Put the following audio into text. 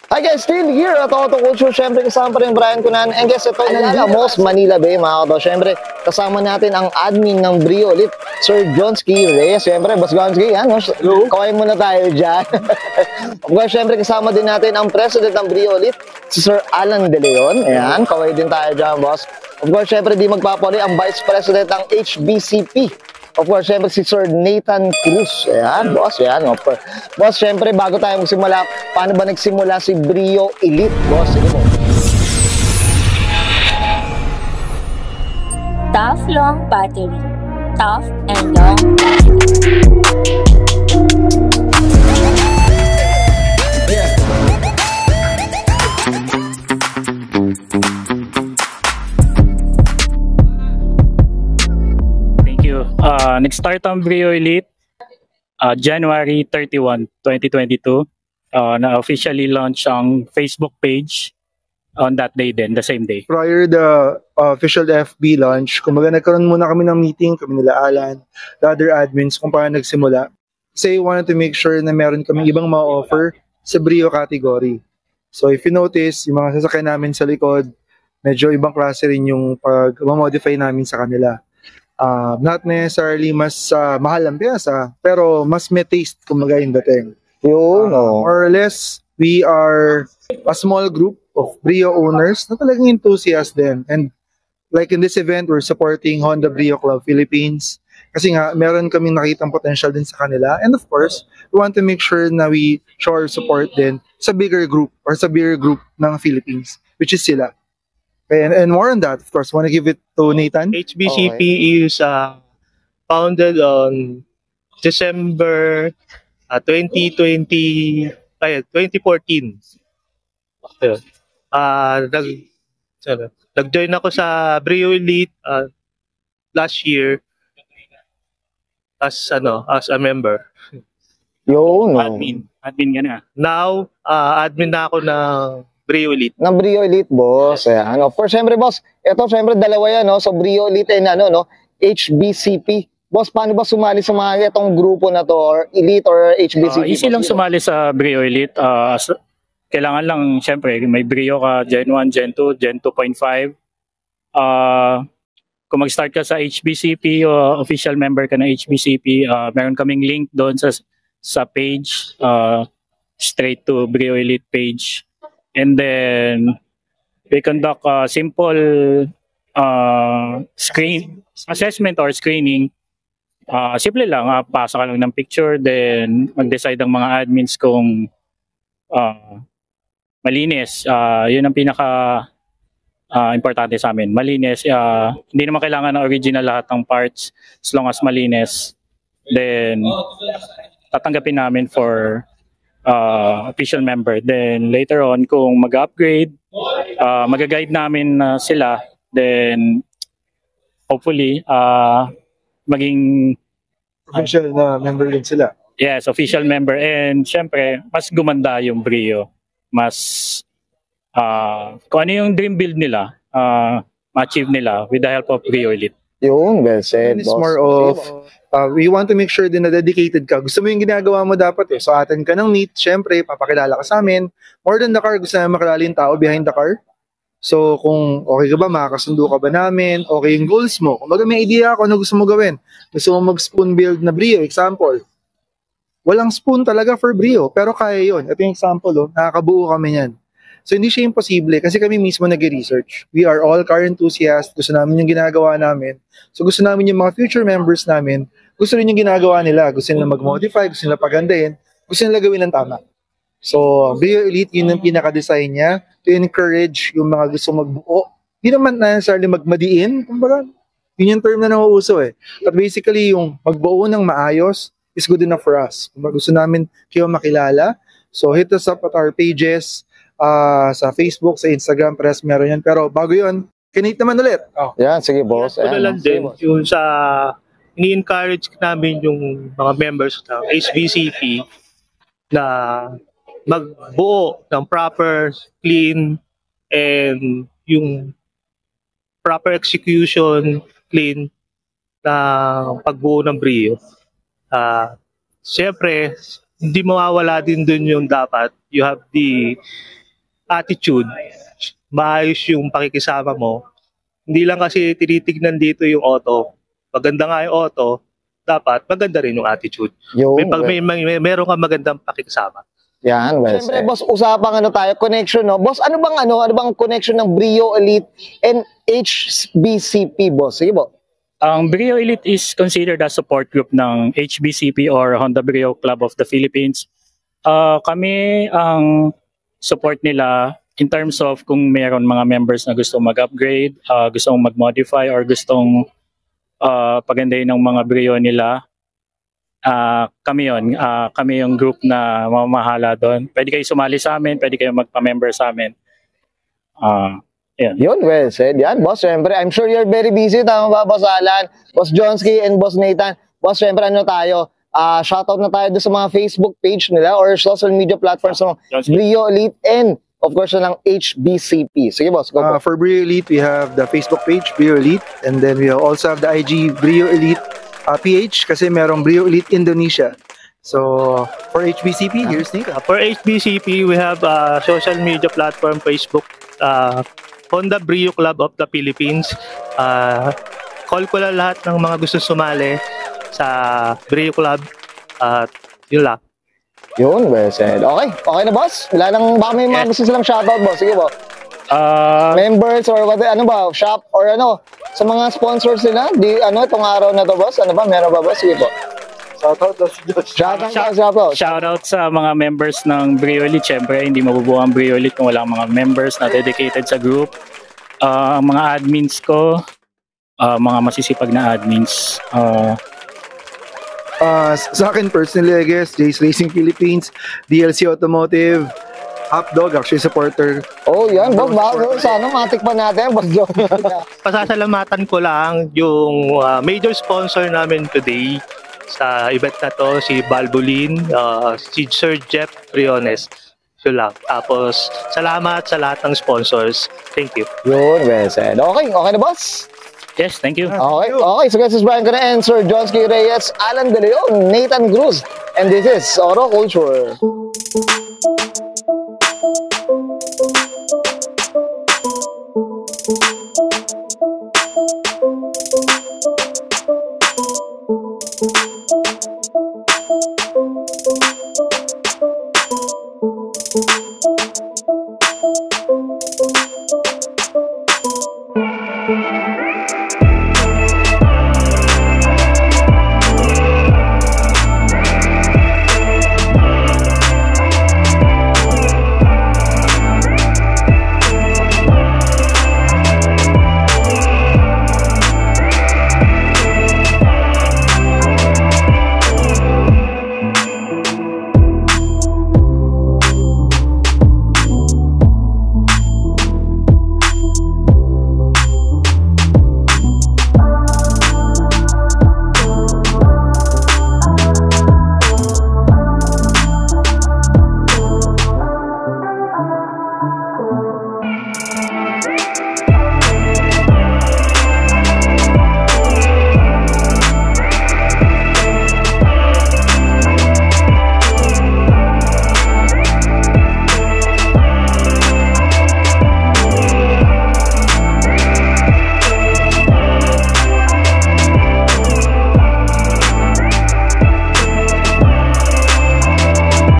Hi guys, still here at Auto Culture. Siyempre kasama pa rin Brian Cunan. And guys, ito Alamos, Manila Bay mga kato. Siyempre kasama natin ang admin ng Brio Elite, Sir Jonsky Reyes. Siyempre, Boss Jonsky, ano? Kaway muna tayo dyan. Of course, siyempre kasama din natin ang President ng Brio Elite, si Sir Alan De Leon. Ayan, kaway din tayo dyan, boss. Of course, siyempre di magpapali ang Vice President ng HBCP. Of course, syempre si Sir Nathan Cruz. Ayan, boss. Ayan, of course. Boss, syempre, bago tayo magsimula, paano ba nagsimula si Brio Elite? Boss, sige po. Tough long battery. Tough and long battery. Nag-start ang Brio Elite January 31, 2022 na officially launch ang Facebook page on that day din, the same day. Prior the official FB launch, kumbaga nagkaroon muna kami ng meeting, kami nila Alan, the other admins kung paano nagsimula. Kasi we wanted to make sure na meron kami ibang ma-offer sa Brio category. So if you notice, yung mga sasakyan namin sa likod, medyo ibang klase rin yung pag-modify namin sa kanila. Not necessarily mas mahal ang piyasa, pero mas may taste kumbaga yung dating. More or less, we are a small group of Brio owners na talagang enthusiasts din. And like in this event, we're supporting Honda Brio Club Philippines. Kasi nga, meron kaming nakitang potential din sa kanila. And of course, we want to make sure na we show our support din sa bigger group or sa bigger group ng Philippines, which is sila. And more on that, of course, want to give it to Nathan. HBCP is founded on December 2014. Nag-join ako sa Brio Elite last year as a member. Admin ka na. Now, admin na ako ng Brio Elite. Ng Brio Elite, boss. Ayan. Of course, syempre, boss, ito, syempre, dalawa yan, no? So, Brio Elite and HBCP. Boss, paano ba sumali sa mga itong grupo na to, or Elite or HBCP? Easy lang sumali sa Brio Elite. Kailangan lang, syempre, may Brio ka, Gen 1, Gen 2, Gen 2.5. Kung mag-start ka sa HBCP o official member ka ng HBCP, meron kaming link doon sa page, straight to Brio Elite page. And then, we conduct a simple assessment or screening. Simple lang, pasa ka lang ng picture, then mag-decide ang mga admins kung malinis. Yun ang pinaka-importante sa amin. Malinis. Hindi naman kailangan ng original lahat ng parts as long as malinis. Then, tatanggapin namin for official member. Then later on, kung mag-upgrade, mag-guide namin sila. Then hopefully, maging official na member din sila. Yes, official member. And syempre, mas gumanda yung Brio. Mas, kung ano yung dream build nila, ma-achieve nila with the help of Brio Elite. Yung well said, it's more of we want to make sure din na dedicated ka. Gusto mo yung ginagawa mo dapat So attend ka ng meet, syempre papakilala ka sa amin. More than the car, gusto namin makilala yung tao behind the car. So kung okay ka ba, makakasundo ka ba namin, okay yung goals mo. Kung may idea ako ano gusto mo gawin. Gusto mo mag-spoon build na Brio, example. Walang spoon talaga for Brio, pero kaya yun. Ito yung example, nakakabuo kami yan. So hindi siya imposible kasi kami mismo nag-research. We are all car enthusiasts. Gusto namin yung ginagawa namin. So gusto namin yung mga future members namin, gusto rin yung ginagawa nila. Gusto nila mag-modify, gusto nila pagandahin, gusto nila gawin ng tama. So Brio Elite, yun ang pinaka-design niya to encourage yung mga gusto magbuo. Hindi naman necessarily magmadiin. Kumbaga, yun yung term na nauuso But basically, yung magbuo ng maayos is good enough for us. Kumbaga gusto namin kayo makilala. So hit us up at our pages, sa Facebook, sa Instagram, press meron yan. Pero bago yun, kinate naman ulit. Yan, sige boss. Ito lang din, yung ini-encourage namin yung mga members ng HBCP na magbuo ng proper, clean, and yung proper execution, clean, na pagbuo ng Brio. Siyempre, hindi mawawala din dun yung dapat. You have the attitude. Maayos yung pakikisama mo. Hindi lang kasi tinitignan dito yung auto. Maganda nga yung auto, dapat maganda rin yung attitude. Yun, Pag meron kang magandang pakikisama. Yan, well eh. Siyempre, boss, usapang ano tayo, connection, no? Boss, ano bang connection ng Brio Elite and HBCP, boss? Sige po. Ang Brio Elite is considered as support group ng HBCP or Honda Brio Club of the Philippines. Kami ang support nila in terms of kung meron mga members na gustong mag-upgrade, gustong mag-modify, or gustong pagandahin ng mga Brio nila. Kami yun. Kami yung group na mamahala doon. Pwede kayo sumali sa amin, pwede kayo magpa-member sa amin. Yun, well said. Yan, boss, syempre, I'm sure you're very busy. Tama ba, Boss Alan, Boss Johnsky, and Boss Nathan? Boss, syempre, ano tayo? Shoutout na tayo doon sa mga Facebook page nila or social media platforms ng Brio Elite and, of course, ng HBCP. Sige, boss, go po. For Brio Elite, we have the Facebook page, Brio Elite, and then we also have the IG, Brio Elite PH, kasi merong Brio Elite Indonesia. So, for HBCP, here's Nathan. For HBCP, we have social media platform, Facebook, Honda Brio Club of the Philippines. Call ko lang lahat ng mga gusto sumali sa Brio Club. Yun lang. Yun, well said. Okay na, boss? Wala nang, baka may mga gusto silang shoutout, boss. Sige po. Members or what, ano ba, shop or ano, sa mga sponsors nila, itong araw na to, boss? Ano ba, meron ba, boss? Sige po. Shoutout sa mga members ng Brio Elite. Siyempre, hindi mabubuo ang Brio Elite kung walang mga members na dedicated sa group. Mga admins ko, mga masisipag na admins. Sa akin personally, I guess, Jace Racing Philippines, DLC Automotive, Hotdog, actually supporter. Oh, yan, boss. Sana matikpan natin, boss John. Pasasalamatan ko lang yung major sponsor namin today sa event na to, si Balbulin, si Sir Jeff Briones. Yun lang. Tapos, salamat sa lahat ng sponsors. Thank you. Yun, well said. Okay na, boss? Yes, thank you. Okay. So this is Brian Gana and Sir Johnsky Reyes, Alan De Leon, Nathan Cruz, and this is Oro Culture.